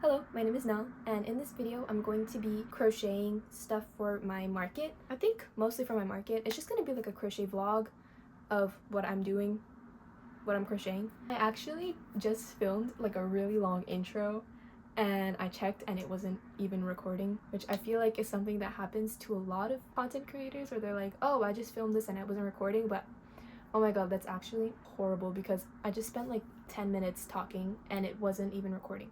Hello, my name is Nell, and in this video I'm going to be crocheting stuff for my market. I think mostly for my market. It's just going to be like a crochet vlog of what I'm doing, what I'm crocheting. I actually just filmed like a really long intro and I checked and it wasn't even recording, which I feel like is something that happens to a lot of content creators where they're like, oh, I just filmed this and I wasn't recording, but oh my god, that's actually horrible because I just spent like 10 minutes talking and it wasn't even recording.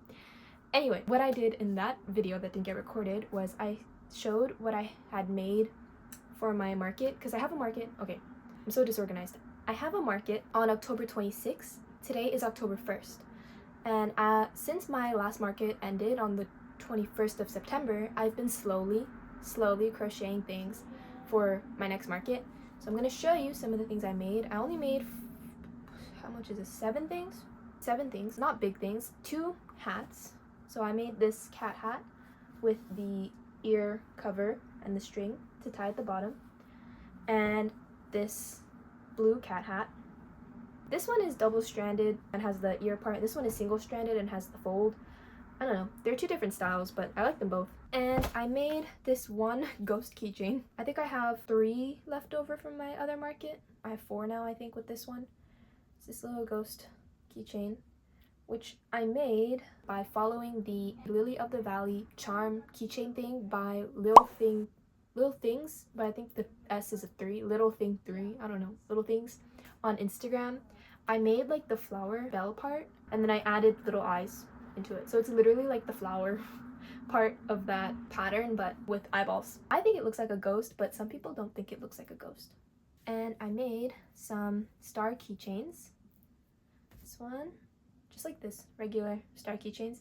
Anyway, what I did in that video that didn't get recorded was I showed what I had made for my market, because I have a market. Okay, I'm so disorganized. I have a market on October 26th. Today is October 1st. And since my last market ended on the 21st of September, I've been slowly crocheting things for my next market. So I'm going to show you some of the things I made. I only made, how much is this? 7 things? 7 things, not big things. 2 hats. So I made this cat hat with the ear cover and the string to tie at the bottom, and this blue cat hat. This one is double-stranded and has the ear part. This one is single-stranded and has the fold. I don't know. They're 2 different styles, but I like them both. And I made this one ghost keychain. I think I have 3 left over from my other market. I have 4 now, I think, with this one. It's this little ghost keychain, which I made by following the Lily of the Valley charm keychain thing by Little Things, but I think the S is a 3, Little Thing 3, I don't know, Little Things, on Instagram. I made like the flower bell part, and then I added little eyes into it. So it's literally like the flower part of that pattern, but with eyeballs. I think it looks like a ghost, but some people don't think it looks like a ghost. And I made some star keychains. This one, just like this, regular star keychains.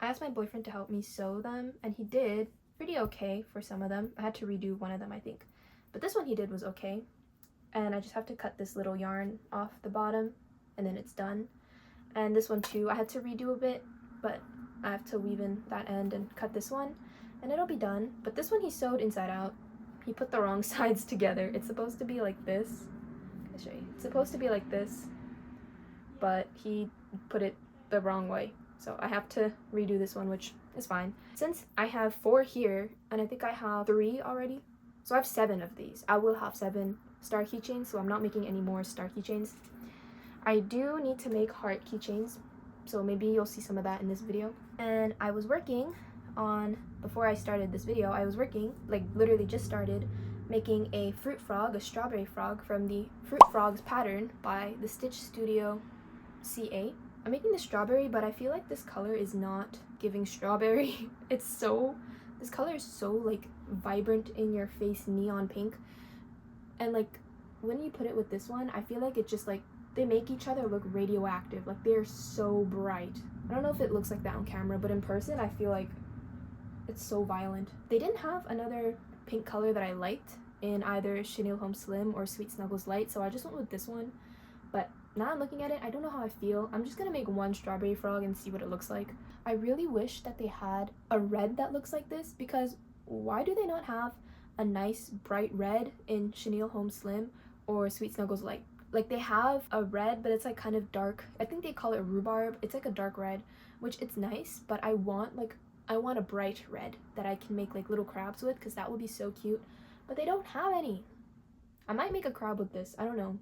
I asked my boyfriend to help me sew them, and he did pretty okay for some of them. I had to redo one of them, I think, but this one he did was okay. And I just have to cut this little yarn off the bottom and then it's done. And this one too, I had to redo a bit, but I have to weave in that end and cut this one and it'll be done. But this one he sewed inside out. He put the wrong sides together. It's supposed to be like this. I'll show you. It's supposed to be like this, but he put it the wrong way. So I have to redo this one, which is fine. Since I have 4 here, and I think I have 3 already, so I have 7 of these. I will have 7 star keychains, so I'm not making any more star keychains. I do need to make heart keychains, so maybe you'll see some of that in this video. And I was working on, before I started this video, I was working, like literally just started, making a fruit frog, a strawberry frog, from the Fruit Frogs pattern by the Stitch Studio CA. I'm making the strawberry, but I feel like this color is not giving strawberry. This color is so like vibrant in your face neon pink, and like when you put it with this one, I feel like it just like, they make each other look radioactive. Like they're so bright. I don't know if it looks like that on camera, but in person I feel like it's so violent. They didn't have another pink color that I liked in either Chenille Home Slim or Sweet Snuggles Light, so I just went with this one. But now I'm looking at it, I don't know how I feel. I'm just gonna make one strawberry frog and see what it looks like. I really wish that they had a red that looks like this, because why do they not have a nice bright red in Chenille Home Slim or Sweet Snuggles Light? Like they have a red, but it's like kind of dark. I think they call it rhubarb. It's like a dark red, which it's nice, but I want a bright red that I can make like little crabs with, because that would be so cute. But they don't have any. I might make a crab with this. I don't know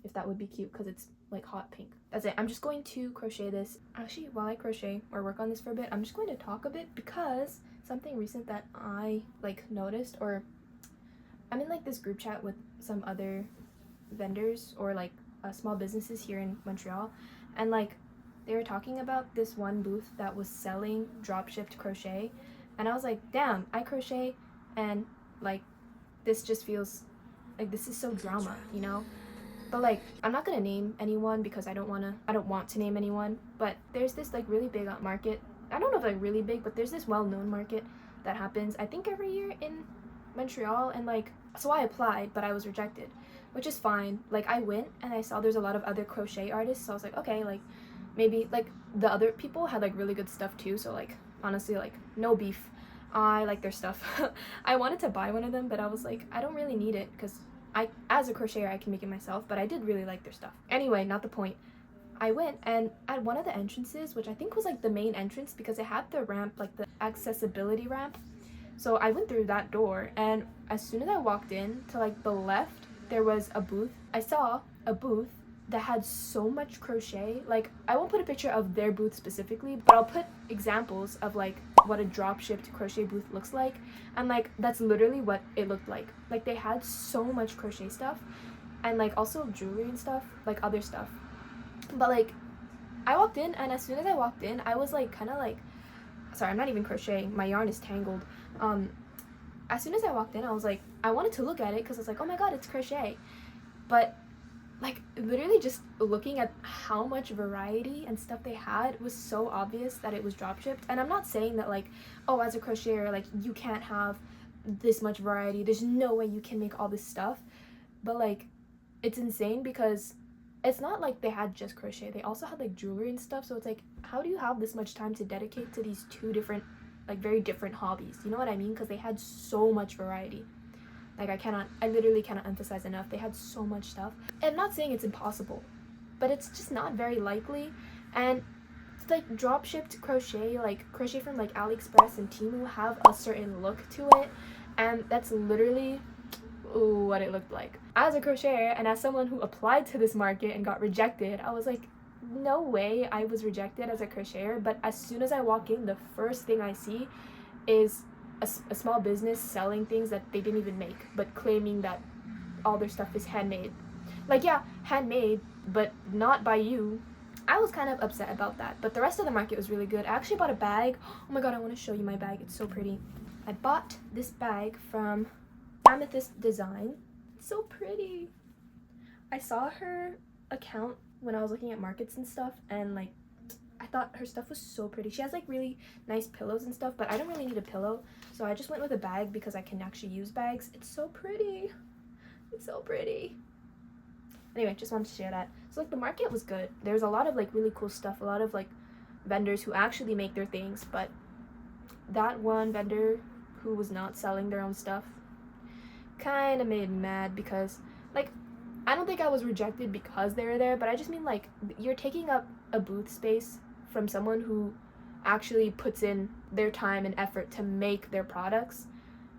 if that would be cute, because it's like hot pink. That's it. I'm just going to crochet this. Actually, while I crochet or work on this for a bit, I'm just going to talk a bit, because something recent that I like noticed, or I'm in like this group chat with some other vendors or like small businesses here in Montreal, and like they were talking about this one booth that was selling drop shipped crochet, and I was like, damn, I crochet, and like this just feels like this is so drama, you know? But like, I'm not gonna name anyone because I don't want to name anyone, but there's this like really big market. I don't know if like really big, but there's this well-known market that happens, I think, every year in Montreal, and like, so I applied, but I was rejected, which is fine. Like I went and I saw there's a lot of other crochet artists, so I was like, okay, like maybe like the other people had like really good stuff too, so like honestly, like no beef, I like their stuff. I wanted to buy one of them, but I was like, I don't really need it, because as a crocheter I can make it myself, but I did really like their stuff. Anyway, not the point. I went, and at one of the entrances, which I think was like the main entrance because it had the ramp, like the accessibility ramp. So I went through that door, and as soon as I walked in to like the left, there was a booth. I saw a booth that had so much crochet. Like, I won't put a picture of their booth specifically, but I'll put examples of like what a drop shipped crochet booth looks like. And like, that's literally what it looked like. Like, they had so much crochet stuff, and like also jewelry and stuff, like other stuff. But like, I walked in, and as soon as I walked in, I was like kind of like, sorry, I'm not even crocheting, my yarn is tangled. As soon as I walked in, I was like, I wanted to look at it because I was like, oh my god, it's crochet. But like, literally just looking at how much variety and stuff they had was so obvious that it was drop shipped. And I'm not saying that like, oh, as a crocheter, like, you can't have this much variety, there's no way you can make all this stuff. But like, it's insane because it's not like they had just crochet, they also had like jewelry and stuff. So it's like, how do you have this much time to dedicate to these two different, like, very different hobbies? You know what I mean? Because they had so much variety. Like, I literally cannot emphasize enough. They had so much stuff. I'm not saying it's impossible, but it's just not very likely. And it's like drop shipped crochet, like crochet from like AliExpress and Temu, have a certain look to it, and that's literally what it looked like. As a crocheter and as someone who applied to this market and got rejected, I was like, no way I was rejected as a crocheter. But as soon as I walk in, the first thing I see is a small business selling things that they didn't even make, but claiming that all their stuff is handmade. Like, yeah, handmade, but not by you. I was kind of upset about that, but the rest of the market was really good. I actually bought a bag. Oh my god, I want to show you my bag. It's so pretty. I bought this bag from Amethyst Design. It's so pretty. I saw her account when I was looking at markets and stuff, and like, I thought her stuff was so pretty. She has like really nice pillows and stuff, but I don't really need a pillow, so I just went with a bag because I can actually use bags. It's so pretty. It's so pretty. Anyway, just wanted to share that. So like, the market was good. There's a lot of like really cool stuff, a lot of like vendors who actually make their things, but that one vendor who was not selling their own stuff kind of made me mad because, like, I don't think I was rejected because they were there, but I just mean like, you're taking up a booth space from someone who actually puts in their time and effort to make their products,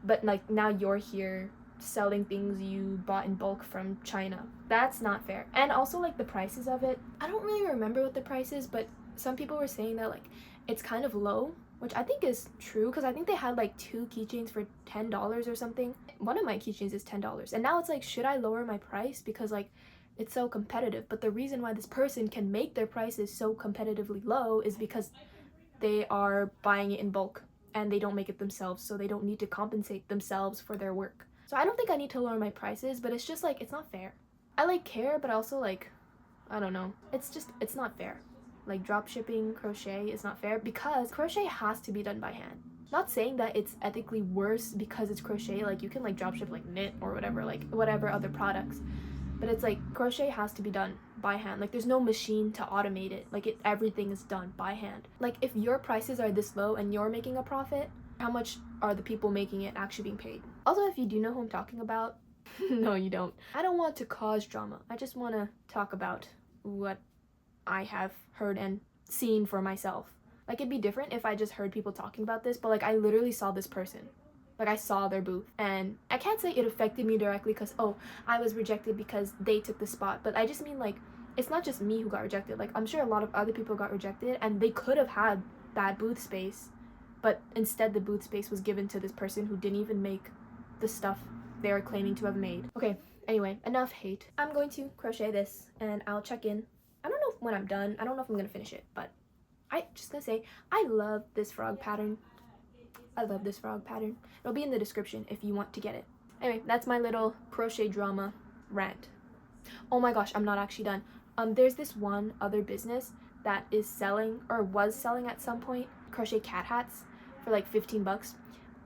but like, now you're here selling things you bought in bulk from China. That's not fair. And also like, the prices of it, I don't really remember what the price is, but some people were saying that like, it's kind of low, which I think is true because I think they had like 2 keychains for $10 or something. One of my keychains is $10, and now it's like, should I lower my price because like, it's so competitive? But the reason why this person can make their prices so competitively low is because they are buying it in bulk and they don't make it themselves, so they don't need to compensate themselves for their work. So I don't think I need to lower my prices, but it's just like, it's not fair. I like care, but also like, I don't know, it's not fair. Like, drop shipping crochet is not fair because crochet has to be done by hand. Not saying that it's ethically worse because it's crochet. Like, you can like drop ship like knit or whatever, like whatever other products, but it's like, crochet has to be done by hand. Like, there's no machine to automate it. Like, everything is done by hand. Like, if your prices are this low and you're making a profit, how much are the people making it actually being paid? Also, if you do know who I'm talking about, no, you don't. I don't want to cause drama. I just want to talk about what I have heard and seen for myself. Like, it'd be different if I just heard people talking about this, but like, I literally saw this person. Like, I saw their booth, and I can't say it affected me directly because, oh, I was rejected because they took the spot, but I just mean like, it's not just me who got rejected. Like, I'm sure a lot of other people got rejected, and they could have had that booth space, but instead the booth space was given to this person who didn't even make the stuff they are claiming to have made. Okay, anyway, enough hate. I'm going to crochet this, and I'll check in. I don't know when I'm done. I don't know if I'm gonna finish it, but I just gonna say, I love this frog pattern. I love this frog pattern. It'll be in the description if you want to get it. Anyway, that's my little crochet drama rant. Oh my gosh, I'm not actually done. There's this one other business that is selling, or was selling at some point, crochet cat hats for like 15 bucks.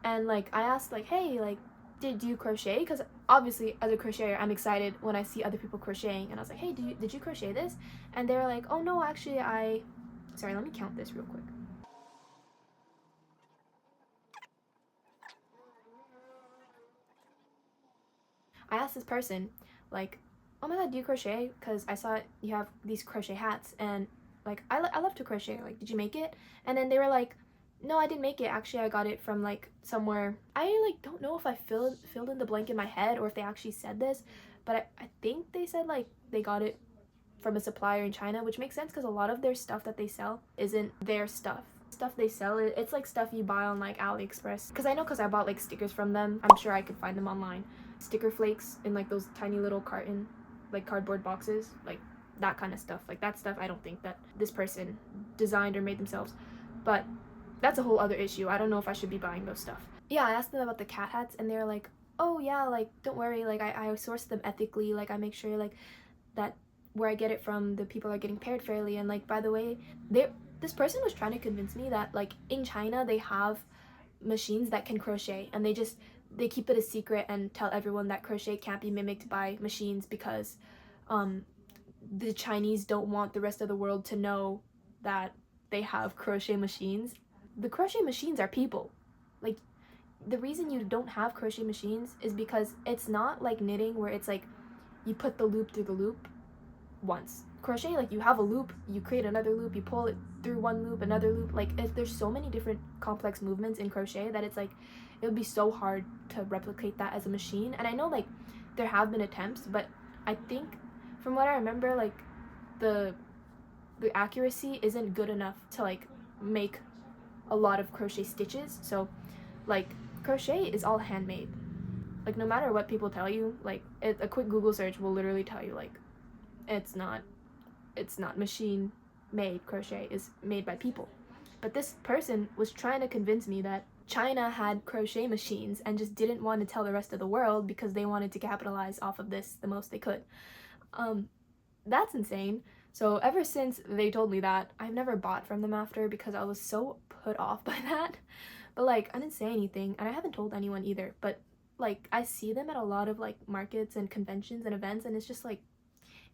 And like, I asked like, hey, like, did you crochet? Because obviously as a crocheter, I'm excited when I see other people crocheting, and I was like, hey, did you crochet this? And they were like, oh no, actually sorry, let me count this real quick. I asked this person, like, oh my god, do you crochet? Because I saw you have these crochet hats, and like I love to crochet. Like, did you make it? And then they were like, no, I didn't make it. Actually, I got it from like somewhere. I like don't know if I filled in the blank in my head or if they actually said this, but I think they said like they got it from a supplier in China, which makes sense because a lot of their stuff that they sell isn't their stuff. Stuff they sell, it's like stuff you buy on like AliExpress. Because I know, because I bought like stickers from them. I'm sure I could find them online. Sticker flakes in like those tiny little carton, like cardboard boxes, like that kind of stuff. Like that stuff I don't think that this person designed or made themselves. But that's a whole other issue. I don't know if I should be buying those stuff. Yeah, I asked them about the cat hats and they're like, oh yeah, like don't worry, like I source them ethically, like I make sure like that where I get it from, the people are getting paired fairly. And like, by the way, this person was trying to convince me that like in China they have machines that can crochet, and they keep it a secret and tell everyone that crochet can't be mimicked by machines because the Chinese don't want the rest of the world to know that they have crochet machines. The crochet machines are people. Like, the reason you don't have crochet machines is because it's not like knitting where it's like you put the loop through the loop once. Crochet, like you have a loop, you create another loop, you pull it through one loop, another loop. Like, there's so many different complex movements in crochet that it's like it would be so hard to replicate that as a machine. And I know like there have been attempts, but I think from what I remember, like the accuracy isn't good enough to like make a lot of crochet stitches. So like crochet is all handmade. Like, no matter what people tell you, like a quick Google search will literally tell you like it's not machine made. Crochet is made by people. But this person was trying to convince me that China had crochet machines and just didn't want to tell the rest of the world because they wanted to capitalize off of this the most they could. That's insane. So ever since they told me that, I've never bought from them after because I was so put off by that. But like, I didn't say anything, and I haven't told anyone either, but like I see them at a lot of like markets and conventions and events, and it's just like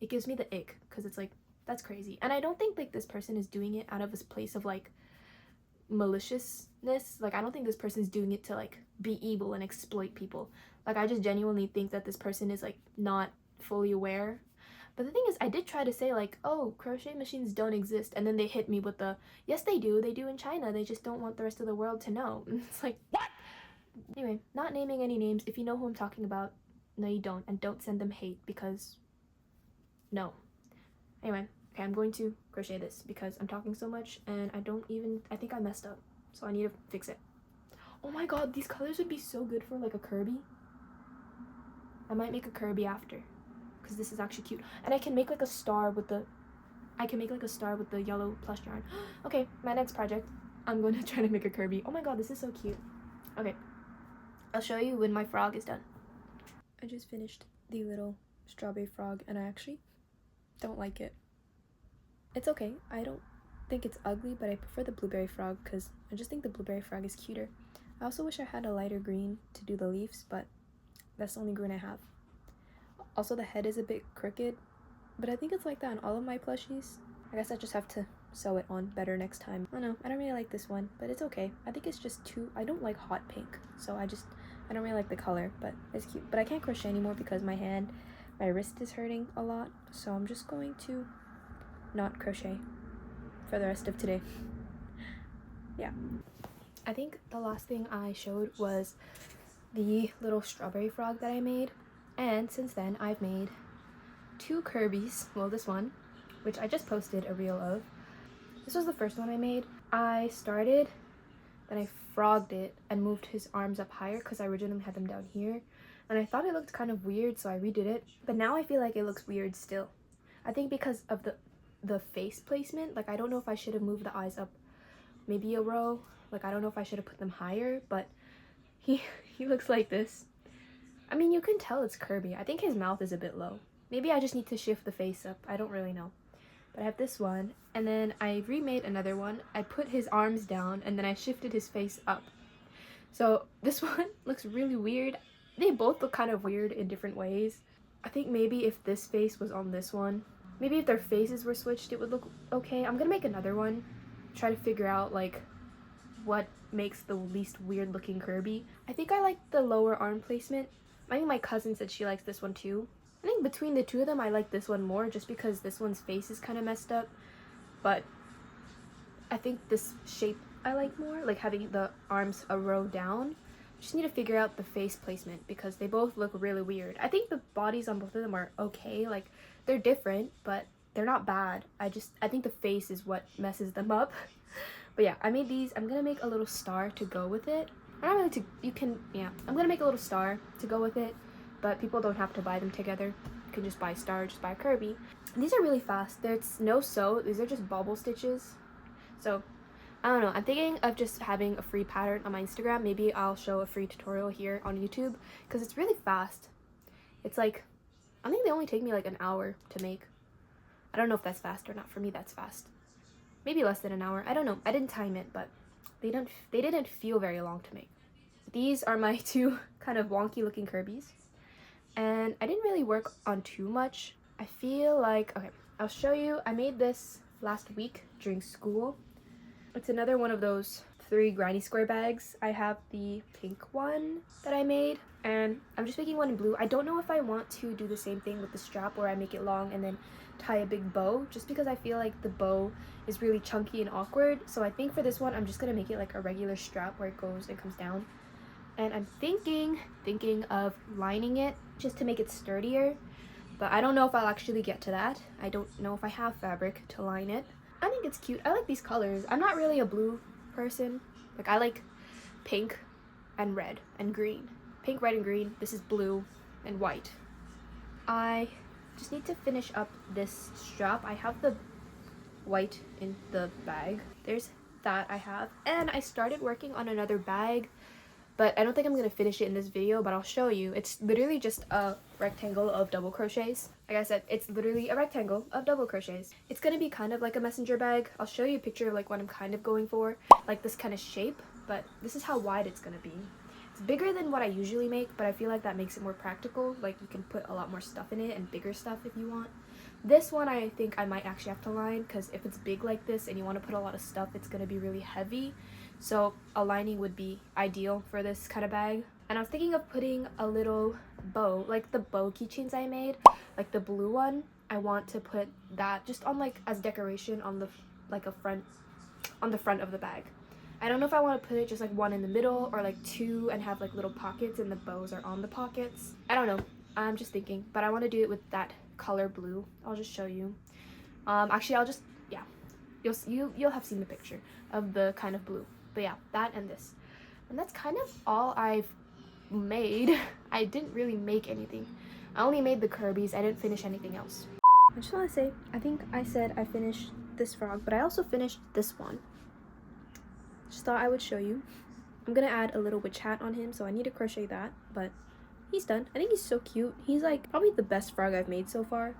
it gives me the ick because it's like, that's crazy. And I don't think like this person is doing it out of this place of like maliciousness. Like, I don't think this person's doing it to like be evil and exploit people. Like, I just genuinely think that this person is like not fully aware. But the thing is, I did try to say like, oh, crochet machines don't exist, and then they hit me with the, yes they do in China, they just don't want the rest of the world to know. And it's like, what? Anyway, not naming any names. If you know who I'm talking about, no you don't, and don't send them hate because no. Anyway, okay, I'm going to crochet this because I'm talking so much and I think I messed up, so I need to fix it. Oh my god, these colors would be so good for like a Kirby. I might make a Kirby after because this is actually cute, and I can make like a star with the yellow plush yarn. Okay, my next project, I'm going to try to make a Kirby. Oh my god, this is so cute. Okay, I'll show you when my frog is done. I just finished the little strawberry frog and I actually don't like it. It's okay, I don't think it's ugly, but I prefer the blueberry frog because I just think the blueberry frog is cuter. I also wish I had a lighter green to do the leaves, but that's the only green I have. Also, the head is a bit crooked, but I think it's like that on all of my plushies. I guess I just have to sew it on better next time. I don't know, I don't really like this one, but it's okay. I think it's just too, I don't like hot pink, so I don't really like the color, but it's cute. But I can't crochet anymore because my wrist is hurting a lot, so I'm just going to not crochet for the rest of today. Yeah. I think the last thing I showed was the little strawberry frog that I made, and since then I've made 2 Kirby's. Well, this one, which I just posted a reel of. This was the first one I made. I started, then I frogged it and moved his arms up higher because I originally had them down here, and I thought it looked kind of weird, so I redid it. But now I feel like it looks weird still. I think because of the face placement. Like, I don't know if I should have moved the eyes up maybe a row. Like, I don't know if I should have put them higher, but he looks like this. I mean, you can tell it's Kirby. I think his mouth is a bit low. Maybe I just need to shift the face up. I don't really know. But I have this one, and then I remade another one. I put his arms down, and then I shifted his face up. So this one looks really weird. They both look kind of weird in different ways. I think maybe if this face was on this one, maybe if their faces were switched, it would look okay. I'm gonna make another one, try to figure out like what makes the least weird looking Kirby. I think I like the lower arm placement. I think my cousin said she likes this one too. I think between the two of them, I like this one more just because this one's face is kind of messed up. But I think this shape I like more, like having the arms a row down. Just need to figure out the face placement because they both look really weird. I think the bodies on both of them are okay. Like, they're different, but they're not bad. I think the face is what messes them up. But yeah, I made these. I'm gonna make a little star to go with it. I'm gonna make a little star to go with it, but people don't have to buy them together. You can just buy a star, just buy a Kirby. And these are really fast. There's no sew. These are just bobble stitches. So I don't know. I'm thinking of just having a free pattern on my Instagram. Maybe I'll show a free tutorial here on YouTube because it's really fast. It's like, I think they only take me like an hour to make. I don't know if that's fast or not. For me, that's fast. Maybe less than an hour. I don't know. I didn't time it, but they didn't feel very long to make. These are my two kind of wonky looking Kirby's. And I didn't really work on too much. I feel like, okay, I'll show you. I made this last week during school. It's another one of those 3 granny square bags. I have the pink one that I made, and I'm just making one in blue. I don't know if I want to do the same thing with the strap where I make it long and then tie a big bow, just because I feel like the bow is really chunky and awkward. So I think for this one, I'm just gonna make it like a regular strap where it goes and comes down. And I'm thinking of lining it just to make it sturdier, but I don't know if I'll actually get to that. I don't know if I have fabric to line it. I think it's cute. I like these colors. I'm not really a blue person. Like, I like pink and red and green. Pink, red, and green. This is blue and white. I just need to finish up this strap. I have the white in the bag. There's that I have. And I started working on another bag, but I don't think I'm going to finish it in this video, but I'll show you. It's literally just a rectangle of double crochets. Like I said, it's literally a rectangle of double crochets. It's going to be kind of like a messenger bag. I'll show you a picture of like what I'm kind of going for, like this kind of shape, but this is how wide it's going to be. It's bigger than what I usually make, but I feel like that makes it more practical. Like, you can put a lot more stuff in it and bigger stuff if you want. This one I think I might actually have to line, because if it's big like this and you want to put a lot of stuff, it's going to be really heavy. So a lining would be ideal for this kind of bag. And I was thinking of putting a little bow, like the bow keychains I made, like the blue one. I want to put that just on like as decoration on the on the front of the bag. I don't know if I want to put it just like one in the middle or like 2 and have like little pockets and the bows are on the pockets. I don't know. I'm just thinking, but I want to do it with that color blue. I'll just show you. Actually, I'll just, yeah, you'll have seen the picture of the kind of blue. But yeah, that and this. And that's kind of all I've made. I didn't really make anything. I only made the Kirby's. I didn't finish anything else. I just want to say, I think I said I finished this frog, but I also finished this one. Just thought I would show you. I'm gonna add a little witch hat on him, so I need to crochet that, but he's done. I think he's so cute. He's like probably the best frog I've made so far,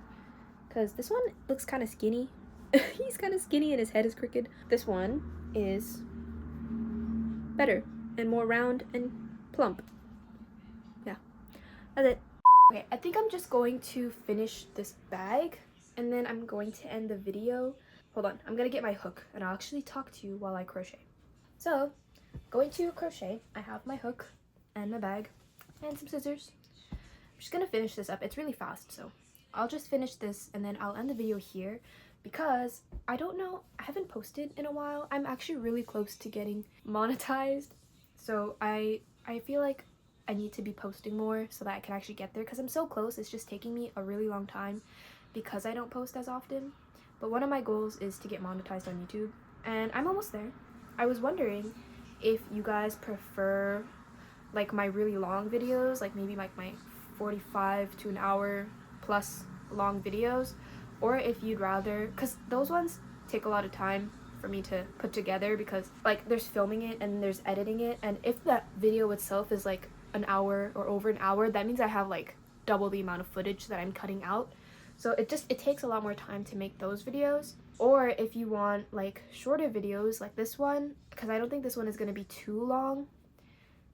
because this one looks kind of skinny. He's kind of skinny and his head is crooked. This one is better and more round and plump. Yeah, that's it. Okay, I think I'm just going to finish this bag and then I'm going to end the video. Hold on, I'm gonna get my hook and I'll actually talk to you while I crochet. So, going to crochet, I have my hook and my bag and some scissors. I'm just gonna finish this up. It's really fast, so I'll just finish this and then I'll end the video here, because I don't know, I haven't posted in a while. I'm actually really close to getting monetized, so I feel like I need to be posting more so that I can actually get there, because I'm so close. It's just taking me a really long time because I don't post as often. But one of my goals is to get monetized on YouTube, and I'm almost there. I was wondering if you guys prefer like my really long videos, like maybe like my 45 to an hour plus long videos, or if you'd rather, because those ones take a lot of time for me to put together, because like there's filming it and there's editing it, and if that video itself is like an hour or over an hour, that means I have like double the amount of footage that I'm cutting out. So it takes a lot more time to make those videos. Or if you want like shorter videos like this one, because I don't think this one is going to be too long.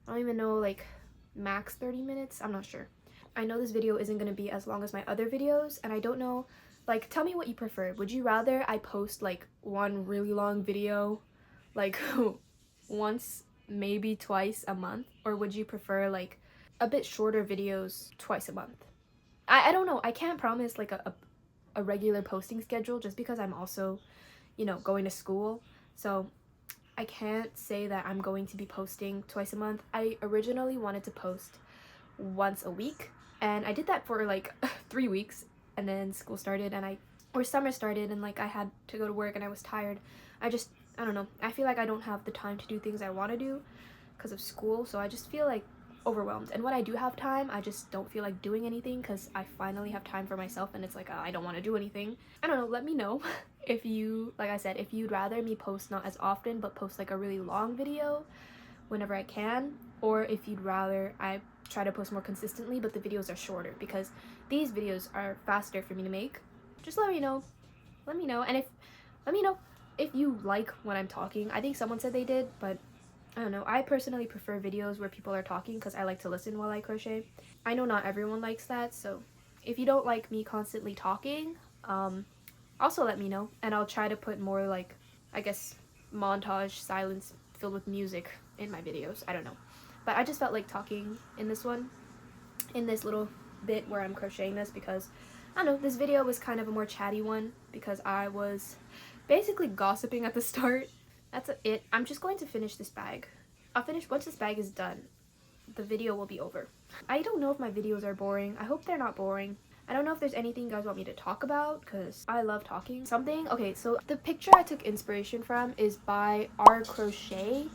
I don't even know, like max 30 minutes, I'm not sure. I know this video isn't going to be as long as my other videos, and I don't know, like, tell me what you prefer. Would you rather I post like one really long video like once, maybe twice a month, or would you prefer like a bit shorter videos twice a month? I don't know, I can't promise like a regular posting schedule just because I'm also, you know, going to school. So I can't say that I'm going to be posting twice a month. I originally wanted to post once a week, and I did that for like 3 weeks, and then school started or summer started, and like I had to go to work and I was tired. I don't know, I feel like I don't have the time to do things I want to do because of school, so I just feel like overwhelmed. And when I do have time, I just don't feel like doing anything because I finally have time for myself, and it's like I don't want to do anything. I don't know, let me know if you, like I said, if you'd rather me post not as often but post like a really long video whenever I can, or if you'd rather I try to post more consistently but the videos are shorter, because these videos are faster for me to make. Just let me know. Let me know. And let me know if you like when I'm talking. I think someone said they did, but I don't know. I personally prefer videos where people are talking because I like to listen while I crochet. I know not everyone likes that, so if you don't like me constantly talking, also let me know, and I'll try to put more like, I guess, montage silence filled with music in my videos. I don't know. But I just felt like talking in this one, in this little bit where I'm crocheting this, because I don't know, this video was kind of a more chatty one because I was basically gossiping at the start. That's it. I'm just going to finish this bag. I'll finish once this bag is done. The video will be over. I don't know if my videos are boring. I hope they're not boring. I don't know if there's anything you guys want me to talk about because I love talking. Something? Okay, so the picture I took inspiration from is by our crochet,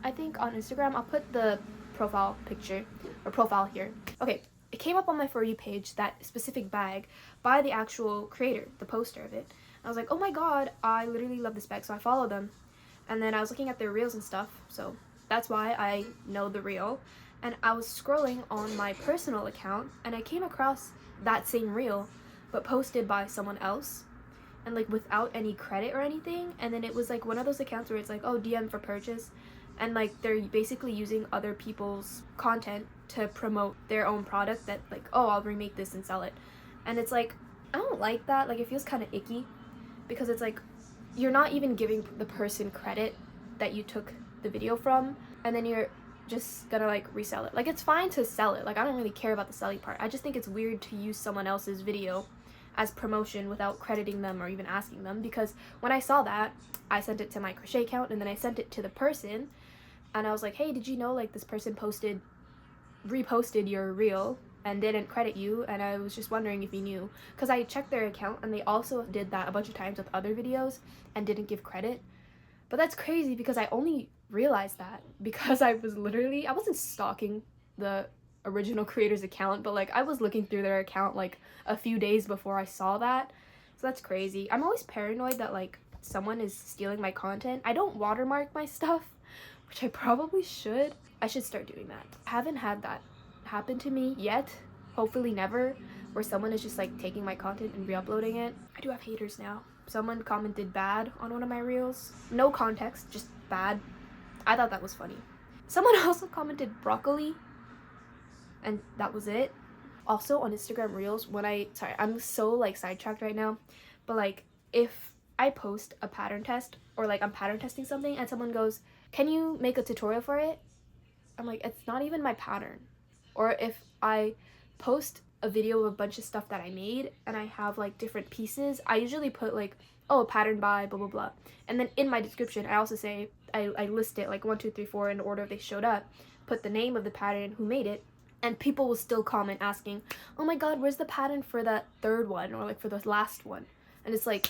I think, on Instagram. I'll put the profile picture or profile here. Okay, it came up on my For You page, that specific bag, by the actual creator, the poster of it. I was like, oh my god, I literally love this bag, so I followed them. And then I was looking at their reels and stuff, so that's why I know the reel. And I was scrolling on my personal account and I came across that same reel but posted by someone else and like without any credit or anything. And then it was like one of those accounts where it's like, oh, DM for purchase, and like they're basically using other people's content to promote their own product, that like, oh, I'll remake this and sell it. And it's like, I don't like that. Like, it feels kind of icky because it's like you're not even giving the person credit that you took the video from, and then you're just gonna like resell it. Like, it's fine to sell it, like I don't really care about the selling part. I just think it's weird to use someone else's video as promotion without crediting them or even asking them, because when I saw that, I sent it to my crochet account and then I sent it to the person and I was like, hey, did you know like this person reposted your reel and didn't credit you, and I was just wondering if you knew, because I checked their account and they also did that a bunch of times with other videos and didn't give credit. But that's crazy because I only realized that because I wasn't stalking the original creator's account, but like I was looking through their account like a few days before I saw that. So that's crazy. I'm always paranoid that like someone is stealing my content. I don't watermark my stuff, which I probably should. I should start doing that. I haven't had that happen to me yet, hopefully never, where someone is just like taking my content and re-uploading it. I do have haters now. Someone commented bad on one of my reels. No context, just bad. I thought that was funny. Someone also commented broccoli, and that was it. Also on Instagram reels, sorry, I'm so like sidetracked right now, but like if I post a pattern test or like I'm pattern testing something and someone goes, can you make a tutorial for it? I'm like, it's not even my pattern. Or if I post a video of a bunch of stuff that I made and I have like different pieces, I usually put like, oh, pattern by blah blah blah, and then in my description I also say, I list it like 1 2 3 4 in the order they showed up, put the name of the pattern, who made it, and people will still comment asking, oh my god, where's the pattern for that third one or like for the last one? And it's like,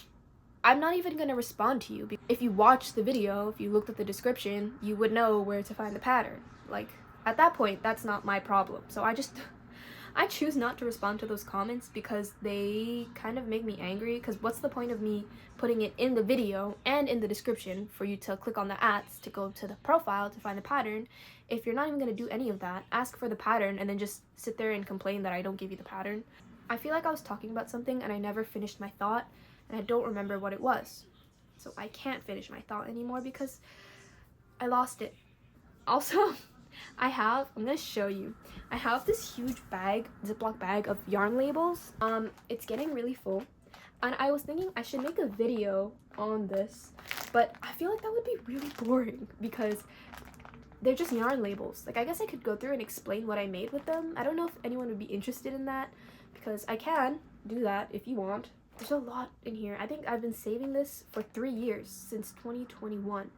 I'm not even gonna respond to you. If you watched the video, if you looked at the description, you would know where to find the pattern. Like, at that point, that's not my problem. So I choose not to respond to those comments because they kind of make me angry, because what's the point of me putting it in the video and in the description for you to click on the ads to go to the profile to find the pattern if you're not even going to do any of that, ask for the pattern, and then just sit there and complain that I don't give you the pattern. I feel like I was talking about something and I never finished my thought, and I don't remember what it was. So I can't finish my thought anymore because I lost it. Also, I'm gonna show you. I have this huge bag, Ziploc bag of yarn labels. It's getting really full, and I was thinking I should make a video on this, but I feel like that would be really boring because they're just yarn labels. Like, I guess I could go through and explain what I made with them. I don't know if anyone would be interested in that because I can do that if you want. There's a lot in here. I think I've been saving this for 3 years, since 2021.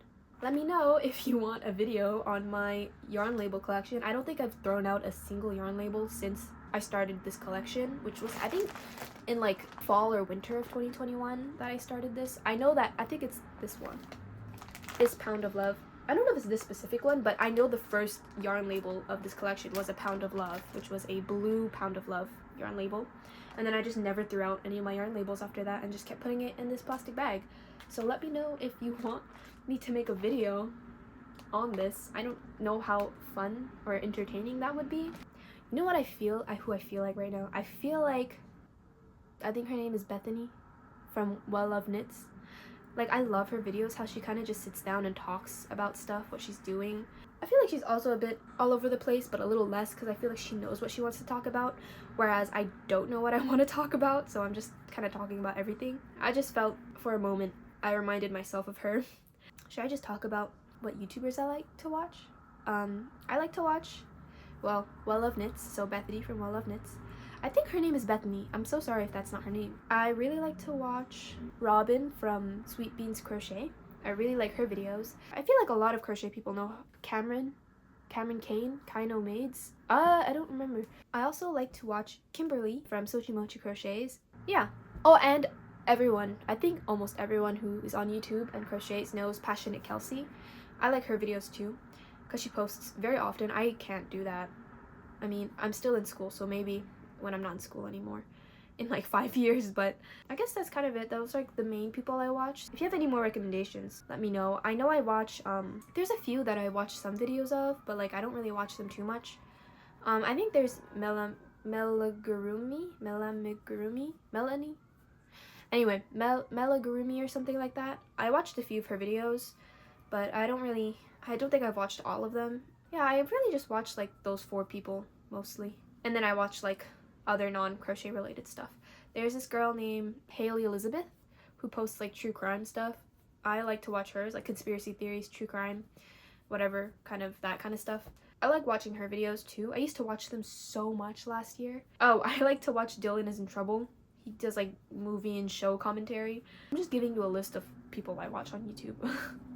Let me know if you want a video on my yarn label collection. I don't think I've thrown out a single yarn label since I started this collection, which was, I think, in like fall or winter of 2021 that I started this. I think it's this one. This Pound of Love. I don't know if it's this specific one, but I know the first yarn label of this collection was a Pound of Love, which was a blue Pound of Love yarn label. And then I just never threw out any of my yarn labels after that and just kept putting it in this plastic bag. So let me know if you want me to make a video on this. I don't know how fun or entertaining that would be. You know what who I feel like right now? I feel like, I think her name is Bethany from Well Love Knits. Like, I love her videos, how she kind of just sits down and talks about stuff, what she's doing. I feel like she's also a bit all over the place, but a little less, because I feel like she knows what she wants to talk about, whereas I don't know what I want to talk about, so I'm just kind of talking about everything. I just felt, for a moment, I reminded myself of her. Should I just talk about what YouTubers I like to watch? I like to watch, well Love Knits, so Bethany from Well Love Knits. I think her name is Bethany. I'm so sorry if that's not her name. I really like to watch Robin from Sweet Beans Crochet. I really like her videos. I feel like a lot of crochet people know Cameron Kane, Kaino Maids. I don't remember. I also like to watch Kimberly from Sochimochi Crochets. Yeah. Oh, and everyone, I think almost everyone who is on YouTube and crochets knows Passionate Kelsey. I like her videos too, because she posts very often. I can't do that. I mean, I'm still in school, so maybe when I'm not in school anymore in like 5 years, but I guess that's kind of it. Those are like the main people I watched. If you have any more recommendations, let me know. I know I watch there's a few that I watch some videos of, but like I don't really watch them too much. I think there's Melanie. Anyway, Melagurumi or something like that. I watched a few of her videos, but I don't think I've watched all of them. Yeah, I really just watched like those 4 people mostly, and then I watched like other non-crochet related stuff. There's this girl named Haley Elizabeth who posts like true crime stuff. I like to watch hers, like conspiracy theories, true crime, whatever, that kind of stuff. I like watching her videos too. I used to watch them so much last year. Oh, I like to watch Dylan Is in Trouble. He does like movie and show commentary. I'm just giving you a list of people I watch on YouTube.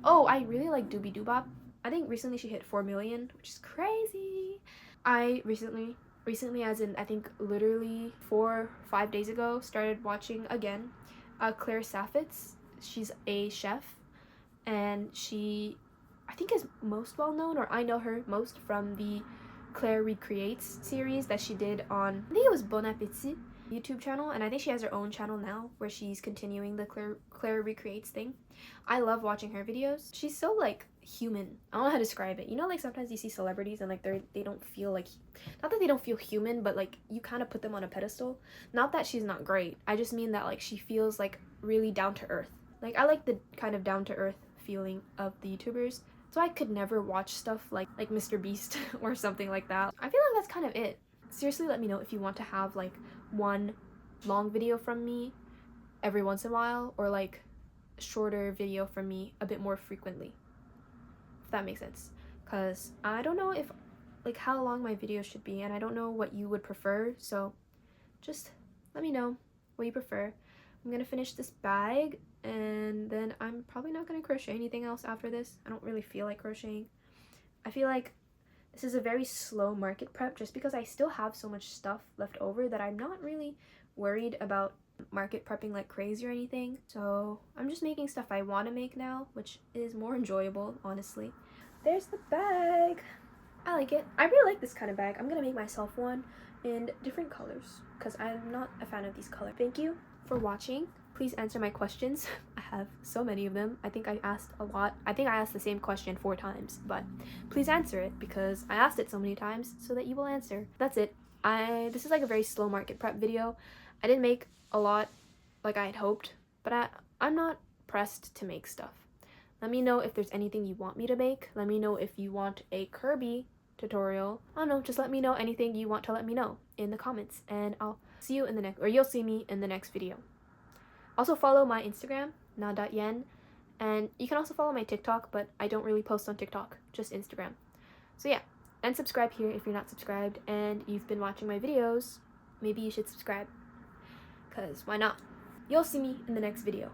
Oh, I really like Doobie Doobop. I think recently she hit 4 million, which is crazy. I recently as in I think literally 4 or 5 days ago, started watching again Claire Saffitz. She's a chef, and she I think is most well known, or I know her most from the Claire Recreates series that she did on, I think it was Bon Appetit YouTube channel, and I think she has her own channel now where she's continuing the Claire Recreates thing. I love watching her videos. She's so like human. I don't know how to describe it. You know, like sometimes you see celebrities and like they don't feel like, not that they don't feel human, but like you kind of put them on a pedestal. Not that she's not great. I just mean that like she feels like really down to earth. Like I like the kind of down to earth feeling of the YouTubers. So I could never watch stuff like Mr. Beast or something like that. I feel like that's kind of it. Seriously, let me know if you want to have like one long video from me every once in a while, or like a shorter video from me a bit more frequently, if that makes sense. Because I don't know if like how long my videos should be, and I don't know what you would prefer, so just let me know what you prefer. I'm gonna finish this bag, and then I'm probably not gonna crochet anything else after this. I don't really feel like crocheting. I feel like this is a very slow market prep just because I still have so much stuff left over that I'm not really worried about market prepping like crazy or anything. So I'm just making stuff I want to make now, which is more enjoyable, honestly. There's the bag. I like it. I really like this kind of bag. I'm gonna make myself one in different colors because I'm not a fan of these colors. Thank you for watching. Please answer my questions. I have so many of them. I think I asked a lot. I think I asked the same question 4 times, but please answer it because I asked it so many times so that you will answer. That's it. This is like a very slow market prep video. I didn't make a lot like I had hoped, but I'm not pressed to make stuff. Let me know if there's anything you want me to make. Let me know if you want a Kirby tutorial. I don't know, just let me know anything you want to let me know in the comments, and I'll see you in the next, or you'll see me in the next video. Also follow my Instagram, na.yen, and you can also follow my TikTok, but I don't really post on TikTok, just Instagram. So yeah, and subscribe here if you're not subscribed and you've been watching my videos. maybe you should subscribe, because why not? You'll see me in the next video.